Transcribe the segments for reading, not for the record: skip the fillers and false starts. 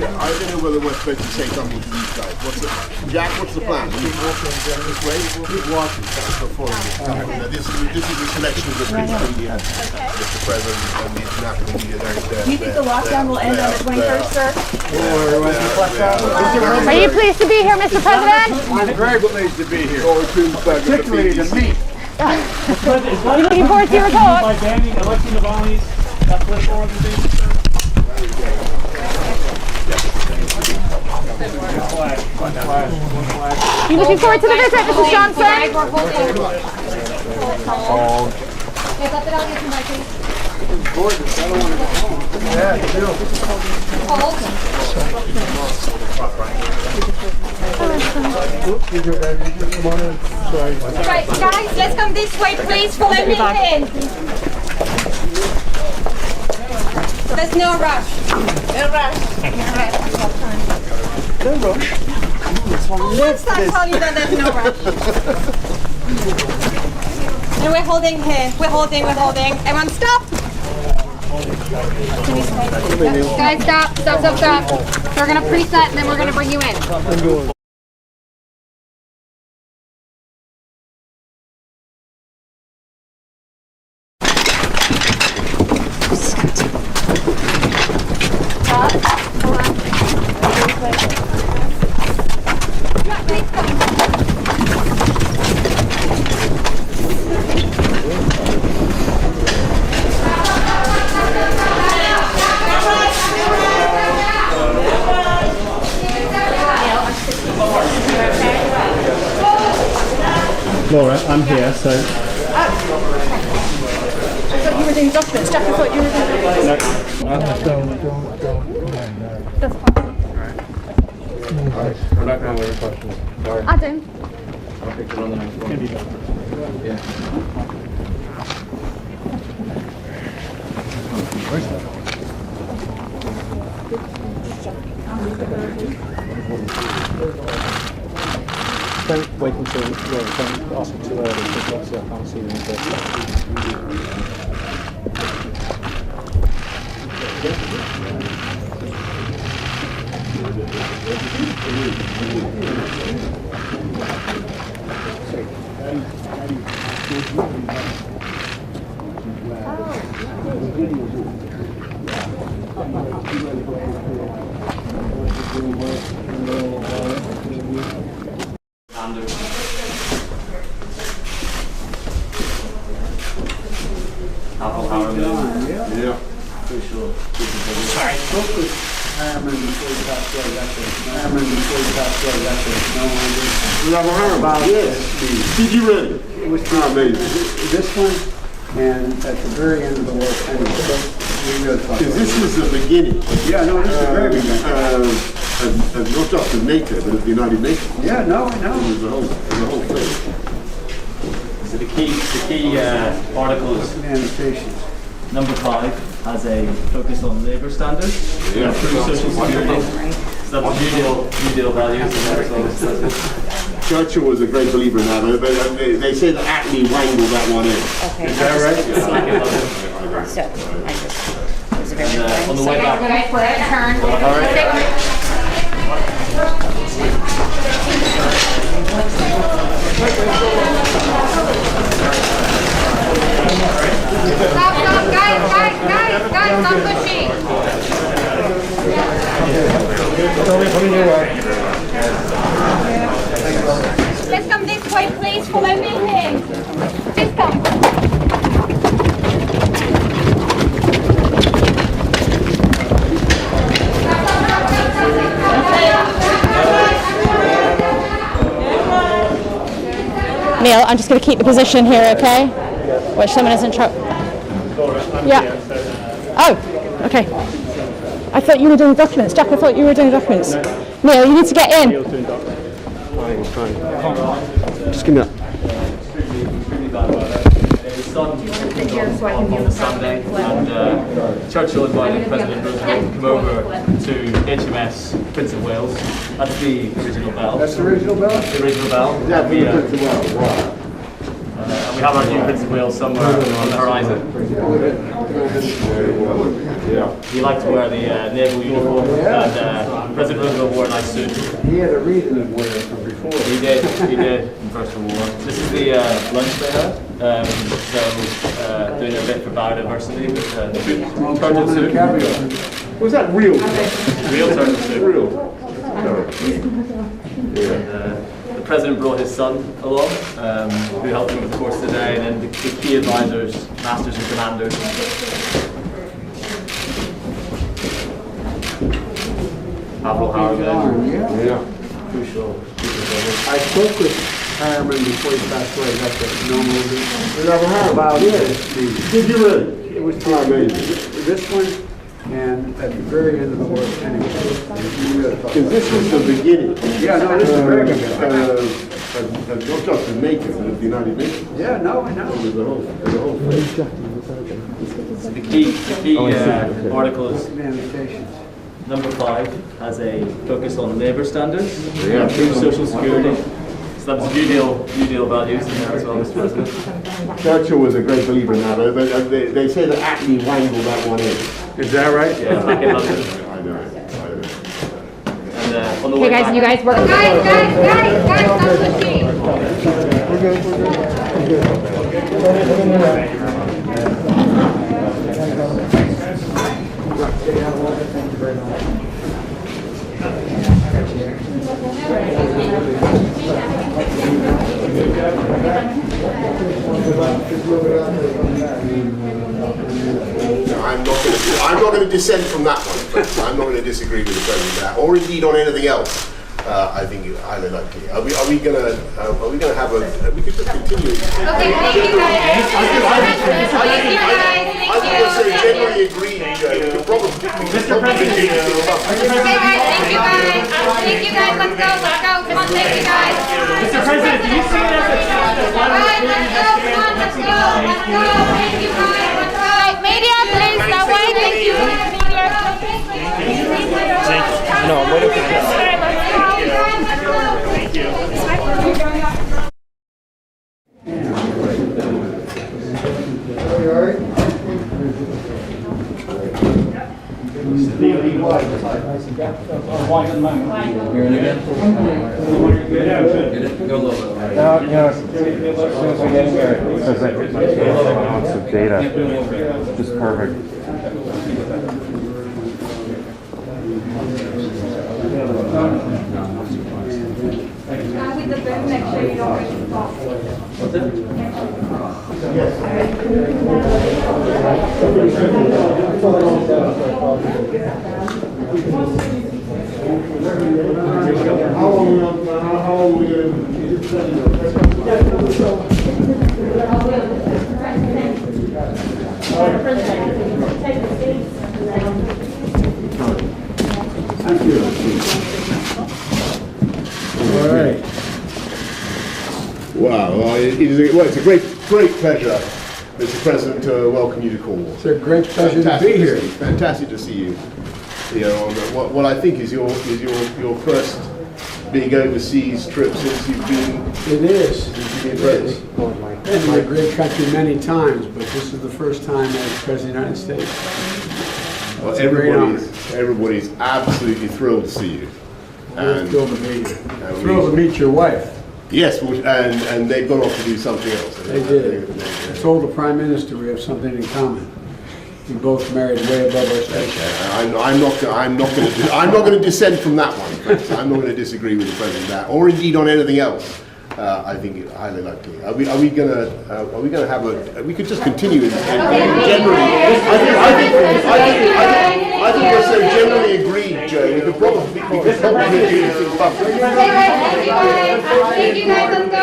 I don't know whether we're supposed to say something to these guys. Jack, what's the plan? Keep walking this way. Keep walking. This is a selection of the speech Mr. President and the international media. Do you think the lockdown will end on the 21st, sir? Are you pleased to be here, Mr. President? I'm very pleased to be here. Particularly to meet. Are you looking forward to your talk? By banning election Navalny's political organization, sir? You looking forward to the visit, Mrs. Johnson? Right, guys, let's come this way, please. Follow me in. There's no rush. No rush. No rush. Once I tell you that there's no rush. And we're holding here. We're holding. Everyone stop. Guys, stop. We're going to preset and then we're going to bring you in. Laura, I'm here, so... I thought you were doing documents. Jack, I thought you were doing That's fine. We're not going to wait for questions. Sorry. Adam. I'll pick it on the next one. Yeah. Don't wait until don't ask them too early because obviously I can't see them in person. Yeah. For sure. Yes. Did you really? It was amazing. this one, and at the very end of the world, we really thought. Because this is the beginning. Yeah, no, this is the very beginning. And not just of NATO, but of the United Nations. Yeah, no, I know. It was the whole thing. So the key articles, Manifestations. number 5 has a focus on labour standards, Yeah. social security, so that's New Deal values and everything. Churchill was a great believer in that. They say that Attlee wangled that one in. Okay. Is that right? So, I just, it was a very And on the way back, Okay, for a turn. Stop, guys, stop pushing. let's come this way, please. Follow me in. Please come. Neil, I'm just going to keep the position here, okay? Where someone isn't Yeah. Oh, okay. I thought you were doing documents. Jack, I thought you were doing documents. Neil, you need to get in. Just give me that. son on the Sunday, and Churchill invited President Roosevelt to come over to HMS Prince of Wales. That's the original bell. That's the original bell? The original bell. Yeah, Prince of Wales. Wow. And we have our new Prince of Wales somewhere on the horizon. Yeah. He liked to wear the naval uniform, and President Roosevelt wore a nice suit. He had a reason to wear it from before. He did in First World War. This is the lunch they had. Doing a bit for biodiversity with turtle soup. Caviar. Was that real? Real turtle soup. Real. And, the president brought his son along, who helped him with the course today, and then the key advisors, masters and commanders. Avril Harriman, Yeah. crucial. I spoke with Harriman before he passed away. That's a normal You never heard about it? this. Did you really? It was this one, and at the very end of the war, anyway. Because this was the beginning. Yeah, no, this is very good. Not just the making of the United Nations. Yeah, no, I know. It was the whole thing. So the key article is Lamentations. number 5 has a focus on labour standards, Yeah. improved social security. So that's New Deal values in there as well, Mr. President. Churchill was a great believer in that. They say that Attlee wangled that one in. Is that right? Yeah, back in London. I know. And on the Okay, way guys, back, you guys work. Guys, stop the machine. I'm not going to dissent from that one. But I'm not going to disagree with the president, or indeed on anything else. I think it's highly likely. Are we going to have a? We could just continue. Okay, thank you guys. I think we're so generally agreed. We could probably. Mr. President, thank you guys. Thank you guys. Let's go. Come on, thank you guys. Mr. President, do you see it as a trust that one Alright, let's go. Come on, let's go. Thank you guys. Let's go. Media, please. That way. Thank you. Media. No, I'm waiting for this. Thank you. Go a little bit. As soon as we get in here, it says that it might be amounts of data. Just perfect. With the book, make sure you don't reach the top. How long are we going All right. Wow, well, it's a great pleasure, Mr. President, to welcome you to Cornwall. It's a great pleasure to be here. Fantastic to see you here on what I think is your first big overseas trip since you've been. It is. It is. Been in a great country many times, but this is the first time as President of the United States. Well, It's a great honor. everybody's absolutely thrilled to see you. We're thrilled to be here. we- Thrilled to meet your wife. Yes, and they've gone off to do something else. They did. I told the Prime Minister we have something in common. We both married way above our station. I'm not going to dissent from that one. Friends. I'm not going to disagree with the president that, or indeed on anything else. I think it's highly likely. Are we going to have a? We could just continue in generally. I think we're so generally agreed, Joe. We could probably do this in public. Thank you guys. Let's go.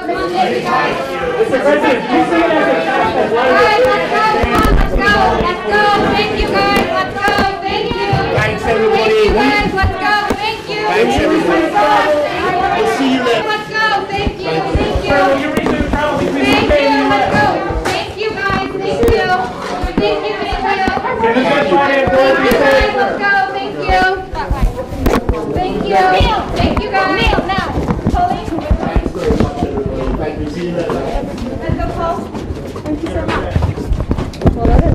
Come on, thank you guys. Mr. President, do you see it as a trust that one Alright, let's go. Let's go. Thank you guys. Let's go. Thank you. Thanks, everybody. Thank you guys. Let's go. Thank you. Thanks, everybody. We'll see you later. Let's go. Thank you. will you resume travel between Thank UK and you. the Let's US? go. Thank Let's go, Paul. Thank you so much. Well, that is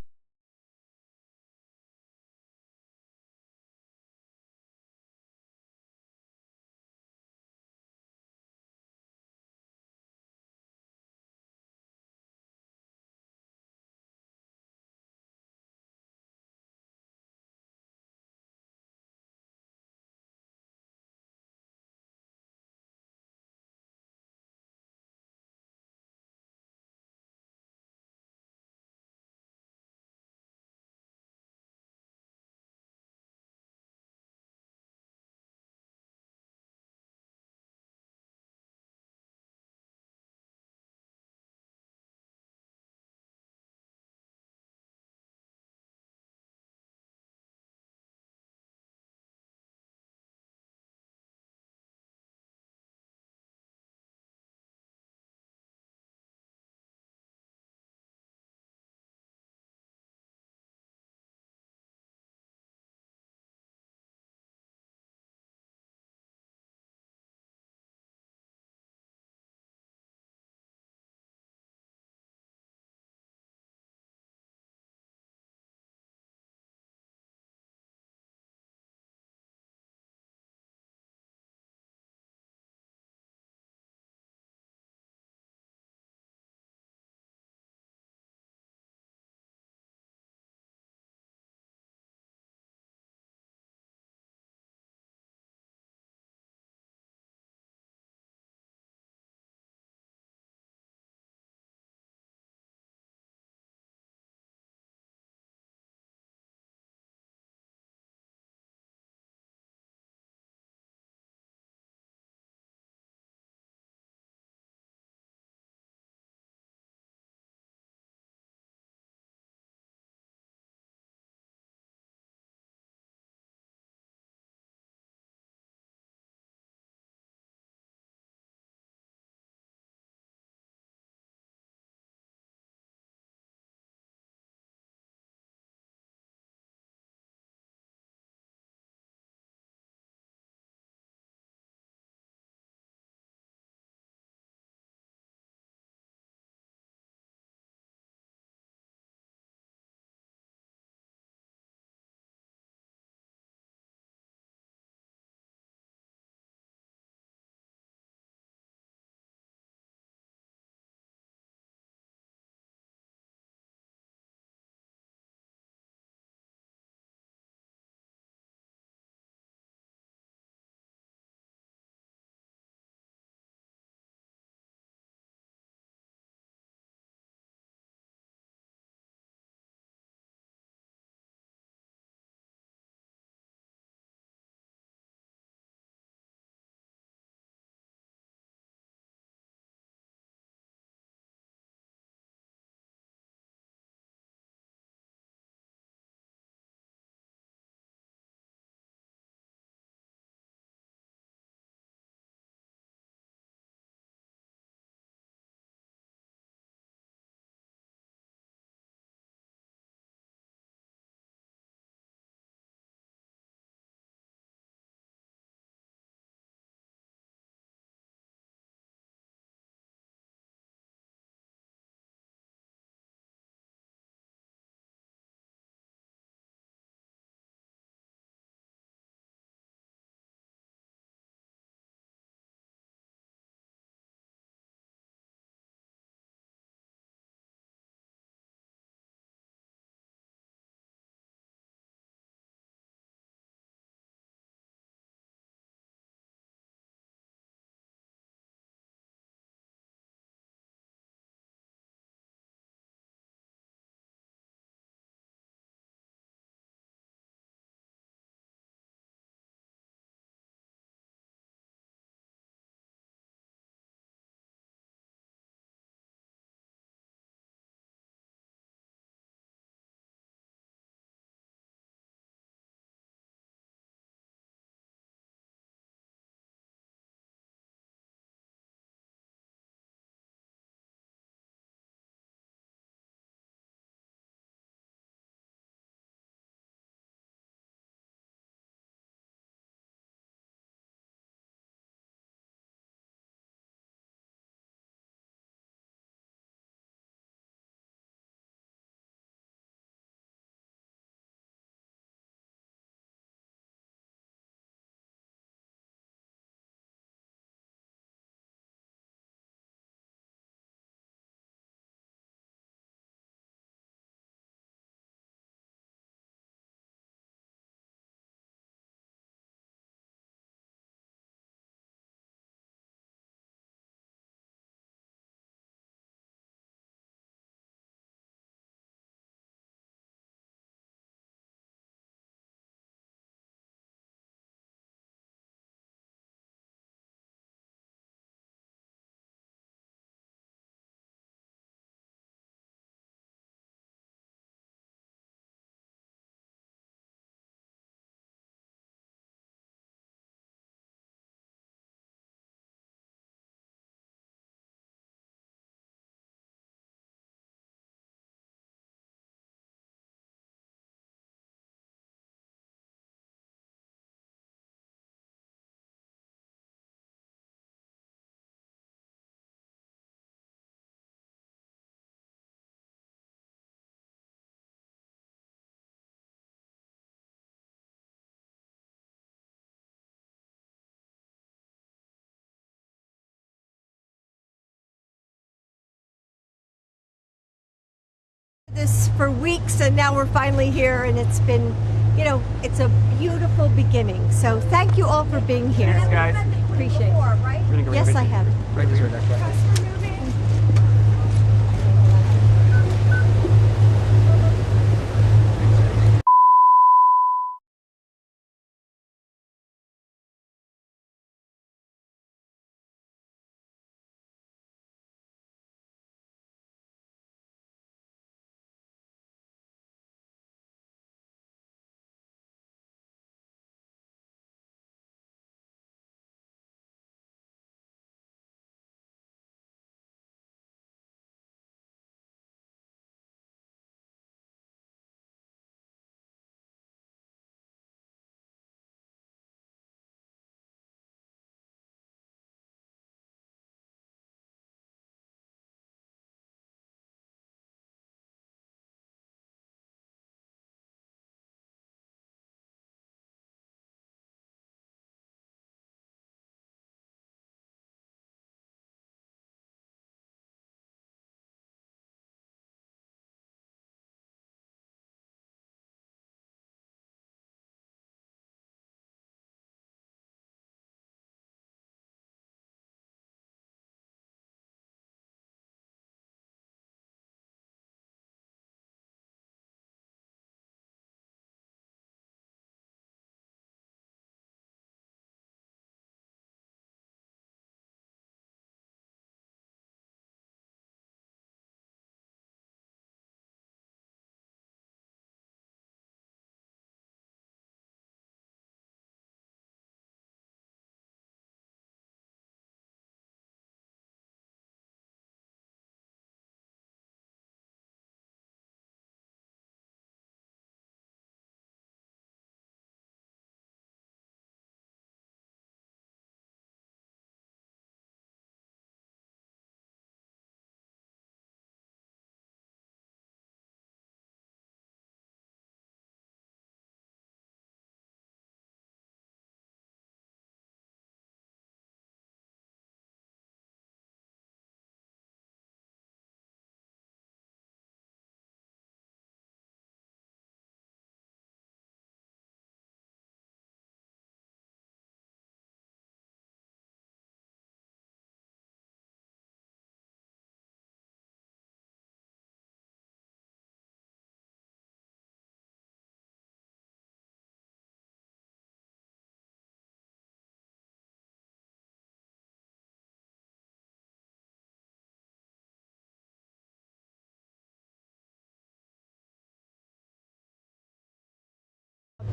this for weeks, and now we're finally here, and it's been, you know, it's a beautiful beginning. So thank you all for being here. Thanks, guys. Appreciate it. Yes, I have. Right this way, next way.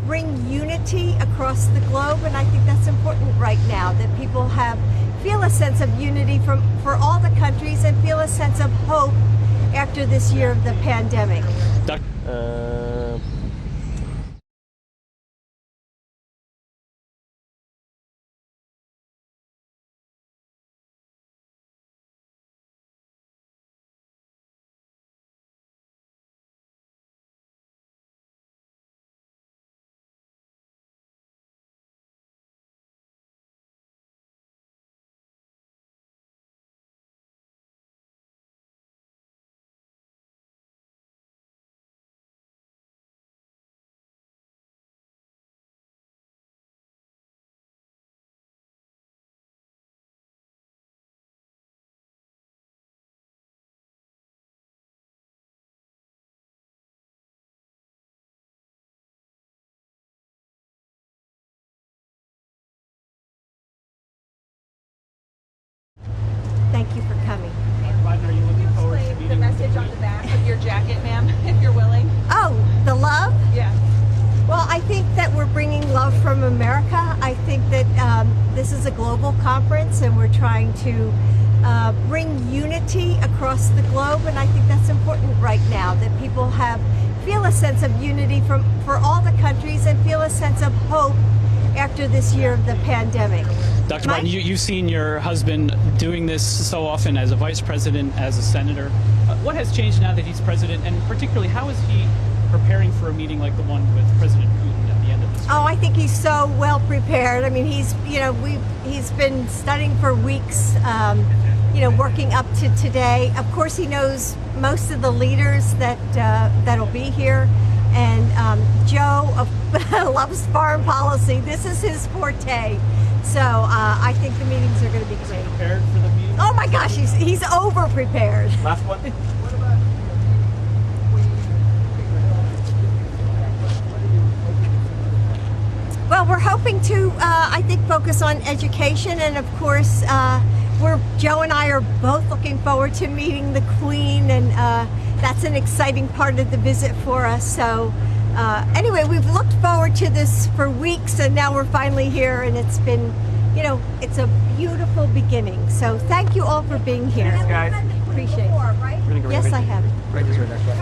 Bring unity across the globe, and I think that's important right now, that people feel a sense of unity for all the countries and feel a sense of hope after this year of the pandemic. Thank you for coming. Biden, are you looking forward to meeting the message on the back of your jacket, ma'am, if you're willing? Oh, the love? Yeah. Well, I think that we're bringing love from America. I think that this is a global conference, and we're trying to bring unity across the globe, and I think that's important right now, that people feel a sense of unity for all the countries and feel a sense of hope after this year of the pandemic. Dr. Biden, you've seen your husband doing this so often as a vice president, as a senator. What has changed now that he's president, and particularly how is he preparing for a meeting like the one with President Putin at the end of this week? Oh, I think he's so well prepared. I mean, he's been studying for weeks working up to today. Of course, he knows most of the leaders that'll be here. And Joe loves foreign policy. This is his forte. So I think the meetings are going to be great. Prepared for the meeting? Oh my gosh, he's over prepared. Last one. Well, we're hoping to, I think, focus on education, and of course, Joe and I are both looking forward to meeting the Queen, and that's an exciting part of the visit for us. So anyway, we've looked forward to this for weeks, and now we're finally here, and it's been, it's a beautiful beginning. So thank you all for being here. Thanks, guys. Appreciate it. Yes, I have. Right this way, next one.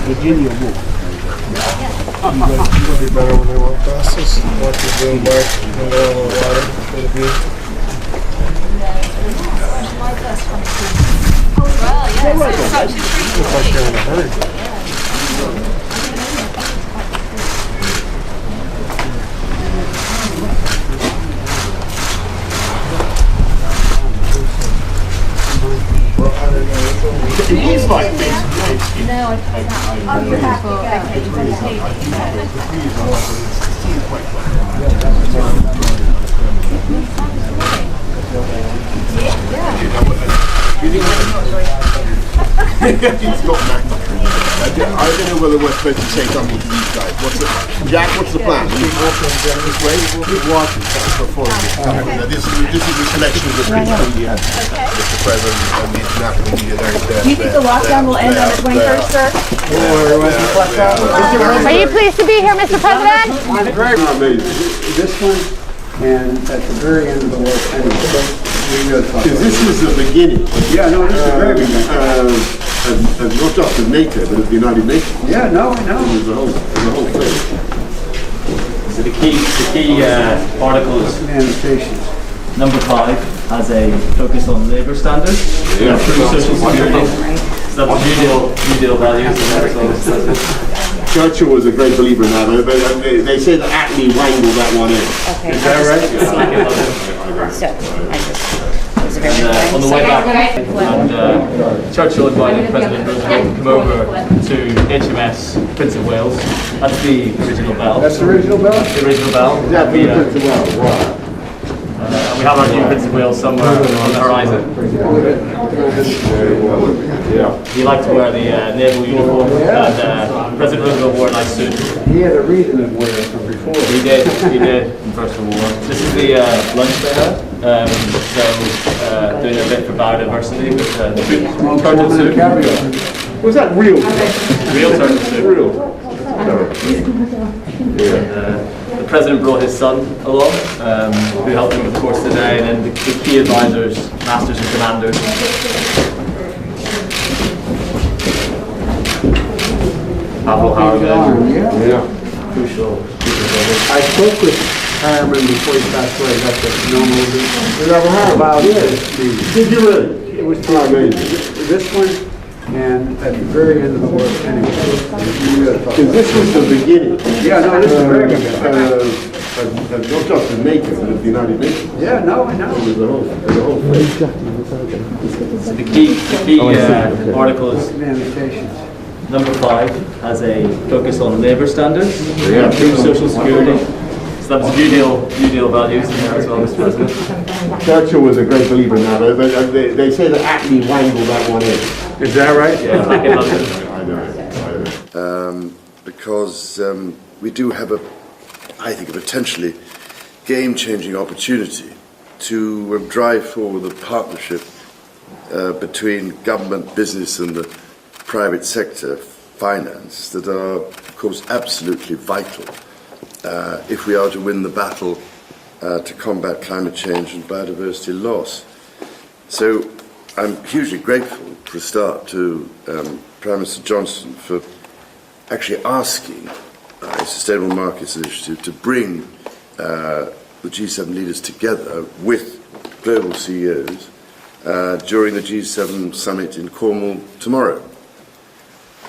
Virginia Woolf. Be better when they walk past us. Watch the boom back and go on the water. It'll be. Well, yeah, Looks like they're in a hurry. He's got that. I don't know whether we're supposed to say something to these guys. Jack, what's the plan? Keep walking this way. Keep walking before you. This is the selection of the print media, Mr. President, and the international media downstairs. Do you think the lockdown will end on the 21st, sir? Are you pleased to be here, Mr. President? I'm very amazing. This one, and at the very end of the world, anyway. Because this is the beginning. Yeah, no, this is the very beginning. And not just of NATO, but of the United Nations. Yeah, no, I know. There's a whole thing. So the key articles. Manifestations. Number 5 has a focus on labour standards, improve social security. So that's New Deal values as well as president. Churchill was a great believer in that, but they say that Attlee wangled that one in. Okay. Is that right? On the way back, and Churchill invited President Roosevelt to come over to HMS Prince of Wales. That's the original bell. That's the original bell? The original bell. Yeah, Prince of Wales. Wow. We have our new Prince of Wales somewhere on the horizon. He liked to wear the naval uniform, and President Roosevelt wore a nice suit. He had a reason to wear it from before. He did in First World War. This is the lunch they had. Doing a bit for biodiversity with the turtle soup. Was that real? Real turtle soup. Real. The President brought his son along, who helped him with the course today, and then the key advisors, masters and commanders. Avril Harriman. Yeah. Crucial. I spoke with Harriman before he passed away. That's a normal. Did Avril Harriman? Did you really? It was this one, and at the very end of the work, anyway. Because this was the beginning. Yeah, no, this is very good. Not just of NATO, but of the United Nations. Yeah, no, I know. There's a whole thing. So the key articles. Manifestations. Number 5 has a focus on labour standards, improve social security. So that's New Deal values in there as well, Mr. President. Churchill was a great believer in that, but they say that Attlee wangled that one in. Is that right? Yeah, back in London. I know. Because we do have I think, a potentially game-changing opportunity to drive forward a partnership between government, business and the private sector finance that are, of course, absolutely vital if we are to win the battle to combat climate change and biodiversity loss. So I'm hugely grateful, for a start, to Prime Minister Johnson for actually asking a Sustainable Markets Initiative to bring the G7 leaders together with global CEOs during the G7 summit in Cornwall tomorrow.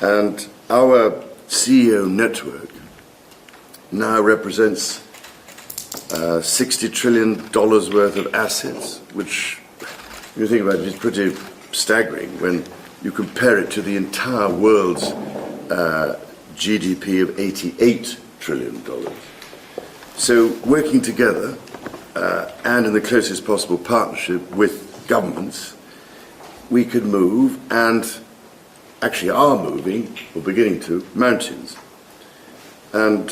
And our CEO network now represents $60 trillion worth of assets, which, when you think about it, is pretty staggering when you compare it to the entire world's GDP of $88 trillion. So working together and in the closest possible partnership with governments, we could move, and actually are moving, or beginning to, mountains. And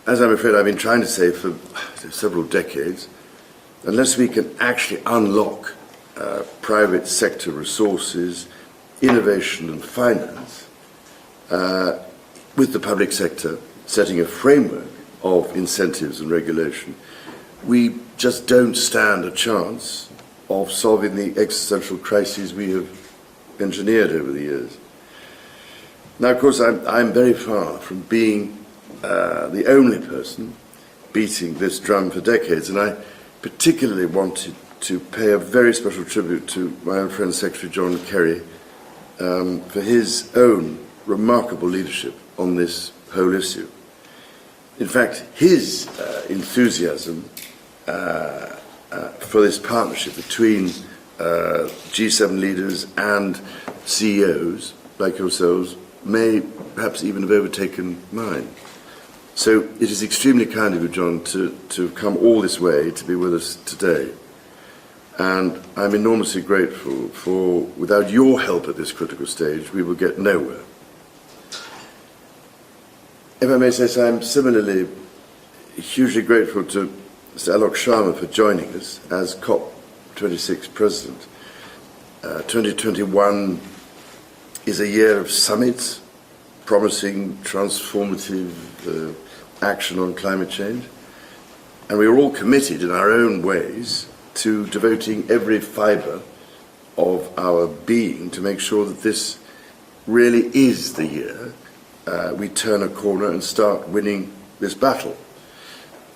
as I'm afraid I've been trying to say for several decades, unless we can actually unlock private sector resources, innovation and finance, with the public sector setting a framework of incentives and regulation, we just don't stand a chance of solving the existential crises we have engineered over the years. Now, of course, I'm very far from being the only person beating this drum for decades, and I particularly wanted to pay a very special tribute to my own friend Secretary John Kerry for his own remarkable leadership on this whole issue. In fact, his enthusiasm for this partnership between G7 leaders and CEOs like yourselves may perhaps even have overtaken mine. So it is extremely kind of you, John, to have come all this way to be with us today. And I'm enormously grateful for, without your help at this critical stage, we will get nowhere. If I may say so, I'm similarly hugely grateful to Mr. Alok Sharma for joining us as COP26 President. 2021 is a year of summits, promising transformative action on climate change. And we are all committed in our own ways to devoting every fibre of our being to make sure that this really is the year we turn a corner and start winning this battle.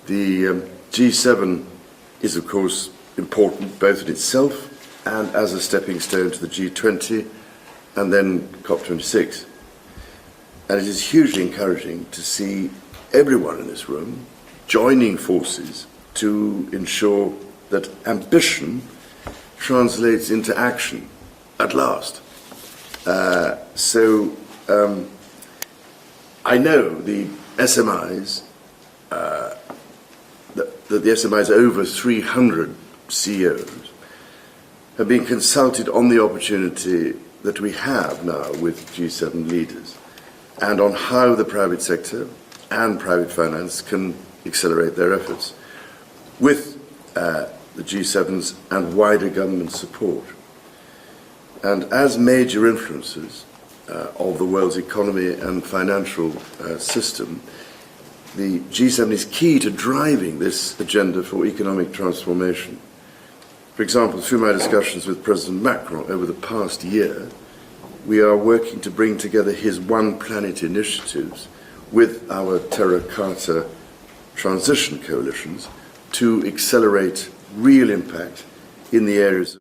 The G7 is, of course, important both in itself and as a stepping stone to the G20 and then COP26. And it is hugely encouraging to see everyone in this room joining forces to ensure that ambition translates into action at last. I know the SMIs, that the SMIs, over 300 CEOs, have been consulted on the opportunity that we have now with G7 leaders and on how the private sector and private finance can accelerate their efforts with the G7's and wider government support. And as major influencers of the world's economy and financial system, the G7 is key to driving this agenda for economic transformation. For example, through my discussions with President Macron over the past year, we are working to bring together his One Planet initiatives with our Terracotta transition coalitions to accelerate real impact in the areas